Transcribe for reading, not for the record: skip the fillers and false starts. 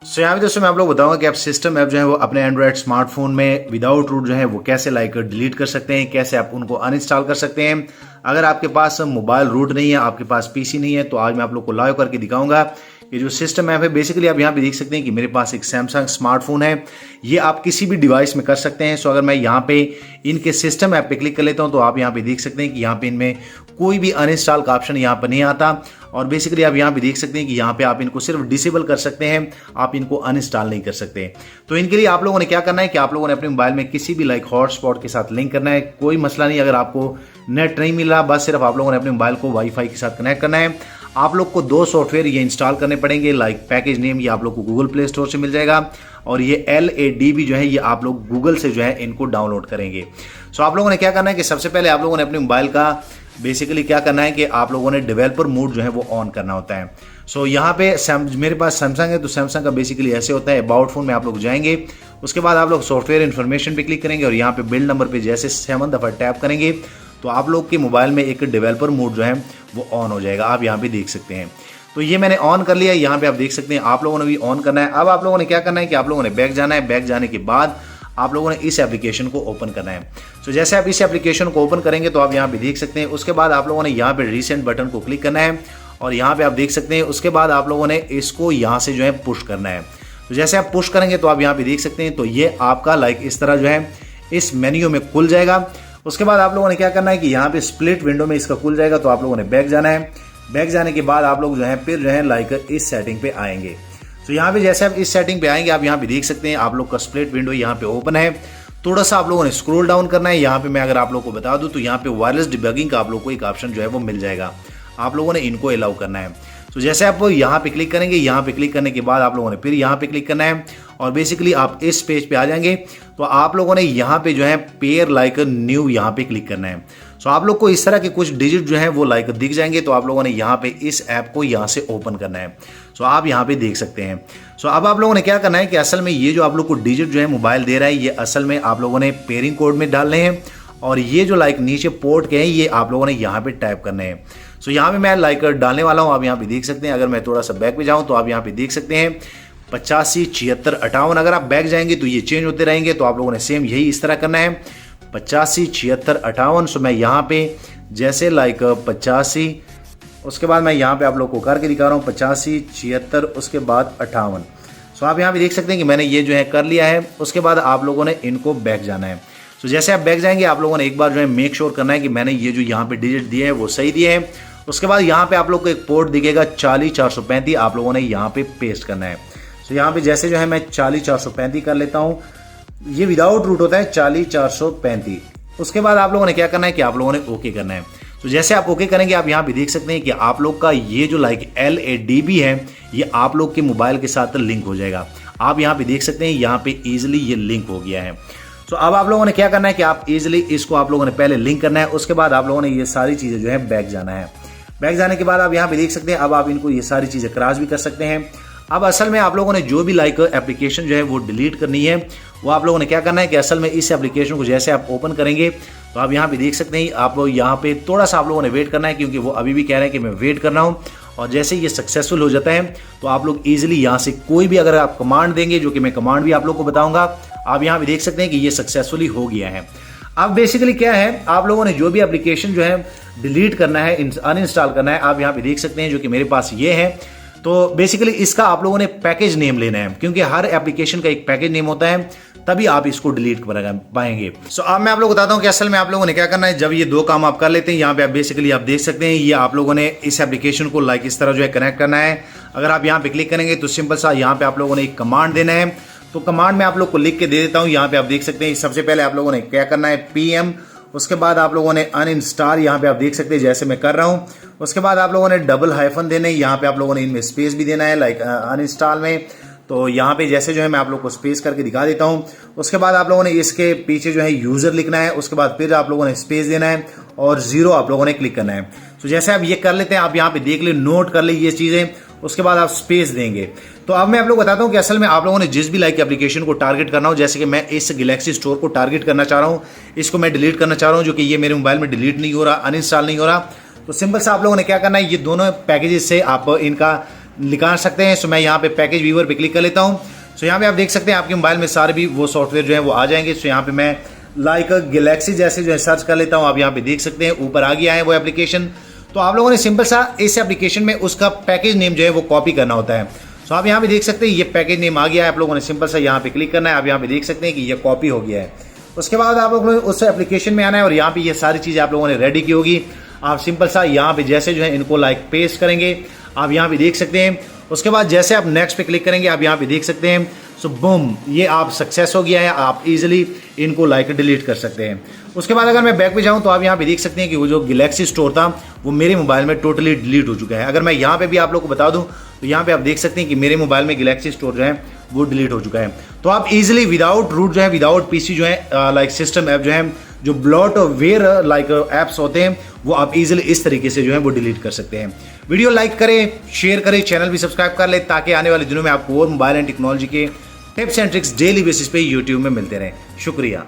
सो यहाँ पे दोस्तों मैं आप लोग बताऊंगा कि आप सिस्टम ऐप जो है वो अपने एंड्रॉयड स्मार्टफोन में विदाउट रूट जो है वो कैसे डिलीट कर सकते हैं, कैसे आप उनको अनइंस्टॉल कर सकते हैं। अगर आपके पास मोबाइल रूट नहीं है, आपके पास पीसी नहीं है, तो आज मैं आप लोग को लाइव करके दिखाऊंगा। ये जो सिस्टम ऐप है बेसिकली आप यहाँ पे देख सकते हैं कि मेरे पास एक सैमसंग स्मार्टफोन है, ये आप किसी भी डिवाइस में कर सकते हैं। सो अगर मैं यहाँ पे इनके सिस्टम ऐप पे क्लिक कर लेता हूँ तो आप यहाँ पे देख सकते हैं कि यहाँ पे इनमें कोई भी अनइंस्टॉल का ऑप्शन यहाँ पर नहीं आता। और बेसिकली आप यहाँ पे देख सकते हैं कि यहाँ पे आप इनको सिर्फ डिसेबल कर सकते हैं, आप इनको अनइंस्टॉल नहीं कर सकते। तो इनके लिए आप लोगों ने क्या करना है कि आप लोगों ने अपने मोबाइल में किसी भी हॉटस्पॉट के साथ लिंक करना है। कोई मसला नहीं, अगर आपको नेट नहीं मिल रहा, बस सिर्फ आप लोगों ने अपने मोबाइल को वाईफाई के साथ कनेक्ट करना है। आप लोग को 2 सॉफ्टवेयर ये इंस्टॉल करने पड़ेंगे। पैकेज नेम ये आप लोग को गूगल प्ले स्टोर से मिल जाएगा, और ये LADB जो है ये आप लोग गूगल से जो है इनको डाउनलोड करेंगे। सो आप लोगों ने क्या करना है कि सबसे पहले आप लोगों ने अपने मोबाइल का बेसिकली क्या करना है कि आप लोगों ने डेवलपर मोड जो है वो ऑन करना होता है। सो यहाँ पे मेरे पास सैमसंग है, तो सैमसंग का बेसिकली ऐसे होता है, अबाउट फोन में आप लोग जाएंगे, उसके बाद आप लोग सॉफ्टवेयर इन्फॉर्मेशन पे क्लिक करेंगे और यहाँ पे बिल्ड नंबर पे जैसे 7 दफ़ा टैप करेंगे तो आप लोग के मोबाइल में एक डेवलपर मोड जो है वो ऑन हो जाएगा। आप यहाँ पे देख सकते हैं, तो ये मैंने ऑन कर लिया है। यहाँ पे आप देख सकते हैं, आप लोगों ने भी ऑन करना है। अब आप लोगों ने क्या करना है कि आप लोगों ने बैक जाना है। बैक जाने के बाद आप लोगों ने इस एप्लीकेशन को ओपन करना है। तो जैसे आप इस एप्लीकेशन को ओपन करेंगे तो आप यहाँ पे देख सकते हैं, उसके बाद आप लोगों ने यहाँ पे रिसेंट बटन को क्लिक करना है और यहाँ पे आप देख सकते हैं, उसके बाद आप लोगों ने इसको यहाँ से जो है पुश करना है। तो जैसे आप पुश करेंगे तो आप यहाँ पे देख सकते हैं, तो ये आपका इस तरह जो है इस मेन्यू में खुल जाएगा। उसके बाद आप लोगों ने क्या करना है कि यहाँ पे स्प्लिट विंडो में इसका खुल जाएगा, तो आप लोगों ने बैक जाना है। बैक जाने के बाद आप लोग जो है फिर जो है इस सेटिंग पे आएंगे। तो यहाँ पे जैसे आप इस सेटिंग पे आएंगे, आप यहाँ पे देख सकते हैं आप लोग का स्प्लिट विंडो यहाँ पे ओपन है। थोड़ा सा आप लोगों ने स्क्रॉल डाउन करना है। यहाँ पे मैं अगर आप लोग को बता दूं तो यहाँ पे वायरलेस डिबगिंग का आप लोग को एक ऑप्शन जो है वो मिल जाएगा, आप लोगों ने इनको अलाउ करना है। तो जैसे आप यहाँ पे क्लिक करेंगे, यहाँ पे क्लिक करने के बाद आप लोगों ने फिर यहाँ पे क्लिक करना है और बेसिकली आप इस पेज पे आ जाएंगे। तो आप लोगों ने यहाँ पे जो है पेयर न्यू यहाँ पे क्लिक करना है। सो आप लोग को इस तरह के कुछ डिजिट जो है वो दिख जाएंगे। तो आप लोगों ने यहाँ पे इस ऐप को यहाँ से ओपन करना है। सो आप यहाँ पे देख सकते हैं। सो अब आप लोगों ने क्या करना है कि असल में ये जो आप लोग को डिजिट जो है मोबाइल दे रहा है, ये असल में आप लोगों ने पेयरिंग कोड में डालने हैं, और ये जो नीचे पोर्ट के हैं ये आप लोगों ने यहाँ पे टाइप करने हैं। सो यहाँ पे मैं डालने वाला हूँ, आप यहाँ पे देख सकते हैं। अगर मैं थोड़ा सा बैक पे जाऊँ तो आप यहाँ पे देख सकते हैं 85 76 58। अगर आप बैक जाएंगे तो ये चेंज होते रहेंगे, तो आप लोगों ने सेम यही इस तरह करना है 85 76 58। सो मैं यहाँ पे जैसे 85, उसके बाद मैं यहाँ पे आप लोग को करके दिखा रहा हूँ 85 76 उसके बाद 58। सो आप यहाँ पे देख सकते हैं कि मैंने ये जो है कर लिया है। उसके बाद आप लोगों ने इनको बैक जाना है। तो जैसे आप बैक जाएंगे आप लोगों ने एक बार जो है मेक श्योर करना है कि मैंने ये जो यहाँ पे डिजिट दिए हैं वो सही दिए हैं। उसके बाद यहाँ पे आप लोग को एक पोर्ट दिखेगा 40 435, आप लोगों ने यहाँ पे पेस्ट करना है। तो यहाँ पे जैसे जो है मैं 40 435 कर लेता हूँ, ये विदाउट रूट होता है 40 435। उसके बाद आप लोगों ने क्या करना है कि आप लोगों ने ओके करना है। तो जैसे आप ओके करेंगे आप यहाँ पे देख सकते हैं कि आप लोग का ये जो LADB है ये आप लोग के मोबाइल के साथ लिंक हो जाएगा। आप यहाँ पे देख सकते हैं यहाँ पे इजिली ये लिंक हो गया है। तो अब आप लोगों ने क्या करना है कि आप इजिली इसको आप लोगों ने पहले लिंक करना है। उसके बाद आप लोगों ने ये सारी चीजें जो है बैक जाना है। बैक जाने के बाद आप यहाँ पे देख सकते हैं, अब आप इनको ये सारी चीजें क्रॉस भी कर सकते हैं। अब असल में आप लोगों ने जो भी एप्लीकेशन जो है वो डिलीट करनी है, वो आप लोगों ने क्या करना है कि असल में इस एप्लीकेशन को जैसे आप ओपन करेंगे तो आप यहाँ पे देख सकते हैं, आप यहाँ पे थोड़ा सा आप लोगों ने वेट करना है, क्योंकि वो अभी भी कह रहे हैं कि मैं वेट कर रहा हूँ। और जैसे ये सक्सेसफुल हो जाता है तो आप लोग इजीली यहाँ से कोई भी अगर आप कमांड देंगे, जो कि मैं कमांड भी आप लोग को बताऊंगा, आप यहाँ पे देख सकते हैं कि ये सक्सेसफुली हो गया है। अब बेसिकली क्या है, आप लोगों ने जो भी एप्लीकेशन जो है डिलीट करना है, अनइंस्टॉल करना है, आप यहाँ पे देख सकते हैं जो कि मेरे पास ये है। तो बेसिकली इसका आप लोगों ने पैकेज नेम लेना है, क्योंकि हर एप्लीकेशन का एक पैकेज नेम होता है, तभी आप इसको डिलीट कर पाएंगे। सो अब मैं आप लोग बताता हूं कि असल में आप लोगों ने क्या करना है। जब ये 2 काम आप कर लेते हैं, यहाँ पे आप बेसिकली आप देख सकते हैं, ये आप लोगों ने इस एप्लीकेशन को इस तरह जो है कनेक्ट करना है। अगर आप यहाँ पे क्लिक करेंगे तो सिंपल सा यहाँ पे आप लोगों ने एक कमांड देना है। तो कमांड में आप लोग को लिख के दे देता हूँ। यहाँ पे आप देख सकते हैं, सबसे पहले आप लोगों ने क्या करना है PM, उसके बाद आप लोगों ने अनइंस्टॉल, यहाँ पे आप देख सकते हैं जैसे मैं कर रहा हूँ। उसके बाद आप लोगों ने डबल हाइफन देने, यहाँ पे आप लोगों ने इनमें स्पेस भी देना है अनइंस्टॉल में। तो यहाँ पे जैसे जो है मैं आप लोग को स्पेस करके दिखा देता हूँ। उसके बाद आप लोगों ने इसके पीछे जो है यूजर लिखना है, उसके बाद फिर आप लोगों ने स्पेस देना है और 0 आप लोगों ने क्लिक करना है। तो जैसे आप ये कर लेते हैं, आप यहाँ पे देख ले, नोट कर ले ये चीजें, उसके बाद आप स्पेस देंगे। तो अब मैं आप लोग बताता हूँ कि असल में आप लोगों ने जिस भी एप्लीकेशन को टारगेट करना हो, जैसे कि मैं इस गैलेक्सी स्टोर को टारगेट करना चाह रहा हूँ, इसको मैं डिलीट करना चाह रहा हूँ, जो कि ये मेरे मोबाइल में डिलीट नहीं हो रहा, अनइंस्टॉल नहीं हो रहा। तो सिंपल सा आप लोगों ने क्या करना है, ये दोनों पैकेजेस से आप इनका निकाल सकते हैं। सो मैं यहाँ पे पैकेज व्यूअर पे क्लिक कर लेता हूँ। सो यहाँ पे आप देख सकते हैं आपके मोबाइल में सारे भी वो सॉफ्टवेयर जो है वो आ जाएंगे। सो यहाँ पे मैं लाइक गैलेक्सी जैसे जो है सर्च कर लेता हूँ। आप यहाँ पे देख सकते हैं ऊपर आ गया है वो एप्लीकेशन। तो आप लोगों ने सिंपल सा इस एप्लीकेशन में उसका पैकेज नेम जो है वो कॉपी करना होता है। सो आप यहाँ पे देख सकते हैं ये पैकेज नेम आ गया है। आप लोगों ने सिंपल सा यहाँ पे क्लिक करना है। आप यहाँ पे देख सकते हैं कि ये कॉपी हो गया है। उसके बाद आप लोगों ने उस एप्लीकेशन में आना है और यहाँ पे ये सारी चीज़ें आप लोगों ने रेडी की होगी। आप सिंपल सा यहाँ पे जैसे जो है इनको लाइक पेस्ट करेंगे, आप यहाँ पे देख सकते हैं। उसके बाद जैसे आप नेक्स्ट पे क्लिक करेंगे, आप यहाँ पे देख सकते हैं। सो बूम, ये आप सक्सेस हो गया है। आप इजीली इनको लाइक डिलीट कर सकते हैं। उसके बाद अगर मैं बैक पे जाऊँ तो आप यहाँ पे देख सकते हैं कि वो जो गैलेक्सी स्टोर था वो मेरे मोबाइल में टोटली डिलीट हो चुका है। अगर मैं यहाँ पे भी आप लोग को बता दूँ तो यहाँ पे आप देख सकते हैं कि मेरे मोबाइल में गैलेक्सी स्टोर जो है वो डिलीट हो चुका है। तो आप इजीली विदाउट रूट जो है, विदाउट पीसी जो है लाइक सिस्टम ऐप जो है, जो ब्लॉट वेयर लाइक ऐप्स होते हैं वो आप इजीली इस तरीके से जो है वो डिलीट कर सकते हैं। वीडियो लाइक करें, शेयर करें, चैनल भी सब्सक्राइब कर लें ताकि आने वाले दिनों में आपको और मोबाइल एंड टेक्नोलॉजी के tips and tricks daily basis पे यूट्यूब में मिलते रहें। शुक्रिया।